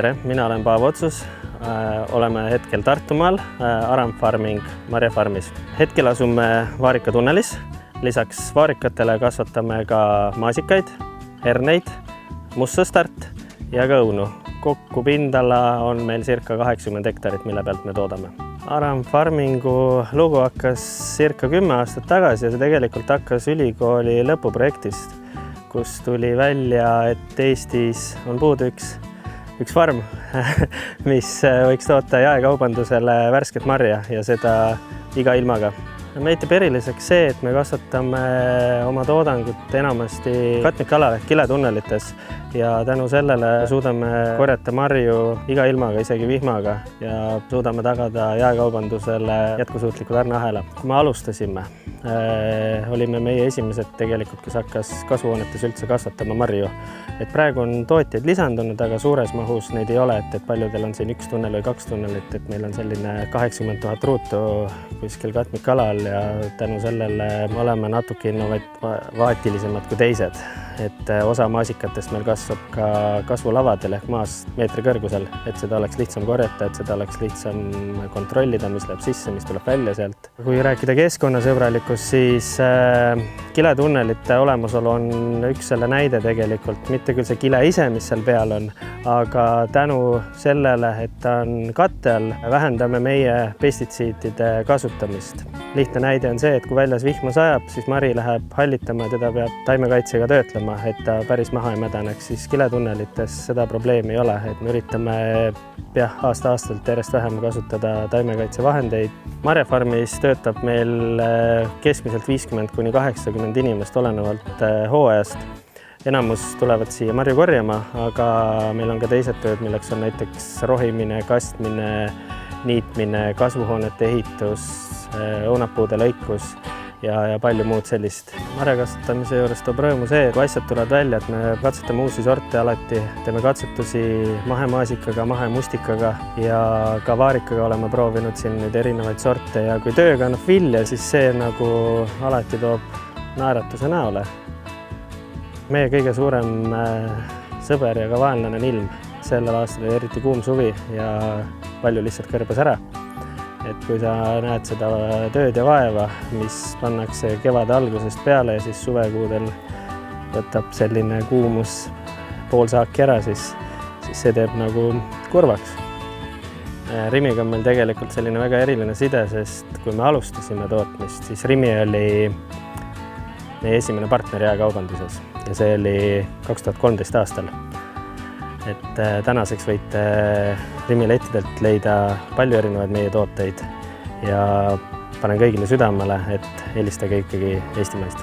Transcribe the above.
tere, mina olen Paavo Otsus. Oleme hetkel Tartumaal Aram Farming marjafarmis. Hetkel asume Vaarika tunnelis. Lisaks vaarikatele kasvatame ka maasikaid, herneid, mustsõstart ja ka õunu. Kokku pindala on meil circa 80 hektarit, mille pealt me toodame. Aram Farmingu lugu hakkas circa 10 aastat tagasi ja see tegelikult hakkas ülikooli lõpuprojektist, kus tuli välja, et Eestis on puudu üks farm, mis võiks toota jaekaubandusele värsket marja ja seda iga ilmaga. Meid teeb eriliseks see, et me kasvatame oma toodangut enamasti katmikalal ehk kiletunnelites ja tänu sellele suudame korjata marju iga ilmaga, isegi vihmaga ja suudame tagada jaekaubandusele jätkusuutliku tarneahela. Kui me alustasime, olime meie esimesed tegelikult, kes hakkas kasvuhoonetes üldse kasvatama marju. Et praegu on tootjaid lisandunud, aga suures mahus neid ei ole, et paljudel on siin 1 tunnel või 2 tunnelit, et meil on selline 80 000 ruutu kuskil katmikalal ja tänu sellele me oleme natuke innovaatilisemad kui teised. Et osa maasikatest meil kasvab ka kasvulavadel ehk maas meetri kõrgusel, et seda oleks lihtsam korjata, et seda oleks lihtsam kontrollida, mis läheb sisse, mis tuleb välja sealt. Kui rääkida keskkonnasõbralikust, siis kiletunnelite olemasolu on üks selle näide tegelikult, mitte küll see kile ise, mis seal peal on, aga tänu sellele, et ta on katte all, vähendame meie pestitsiidide kasutamist. Lihtne näide on see, et kui väljas vihma sajab, siis mari läheb hallitama ja teda peab taimekaitsega töötlema, et ta päris maha ei mädaneks, siis kiletunnelites seda probleemi ei ole, et me üritame aasta-aastalt järjest vähem kasutada taimekaitsevahendeid. Marjafarmis töötab meil keskmiselt 50–80 inimest olenevalt hooajast. Enamus tulevad siia marju korjama, aga meil on ka teised tööd, milleks on näiteks rohimine, kastmine, niitmine, kasvuhoonete ehitus, õunapuude lõikus ja palju muud sellist. Marja kasvatamise juures toob rõõmu see, et kui asjad tulevad välja, et me katsetame uusi sorte alati, teeme katsetusi mahemaasikaga, mahemustikaga ja ka vaarikaga oleme proovinud siin nüüd erinevaid sorte ja kui töö kannab vilja, siis see nagu alati toob naeratuse näole. Meie kõige suurem sõber ja ka vaenlane on ilm. Sellel aastal oli eriti kuum suvi ja palju lihtsalt kõrbes ära. Et kui sa näed seda tööd ja vaeva, mis pannakse kevade algusest peale ja siis suvekuudel võtab selline kuumus pool saaki ära, siis see teeb nagu kurvaks. Rimiga on meil tegelikult selline väga eriline side, sest kui me alustasime tootmist, siis Rimi oli meie esimene partner jaekaubanduses ja see oli 2013 aastal. Et tänaseks võite Rimi lettidelt leida palju erinevaid meie tooteid ja panen kõigile südamele, et helistage ikkagi Eestimaist.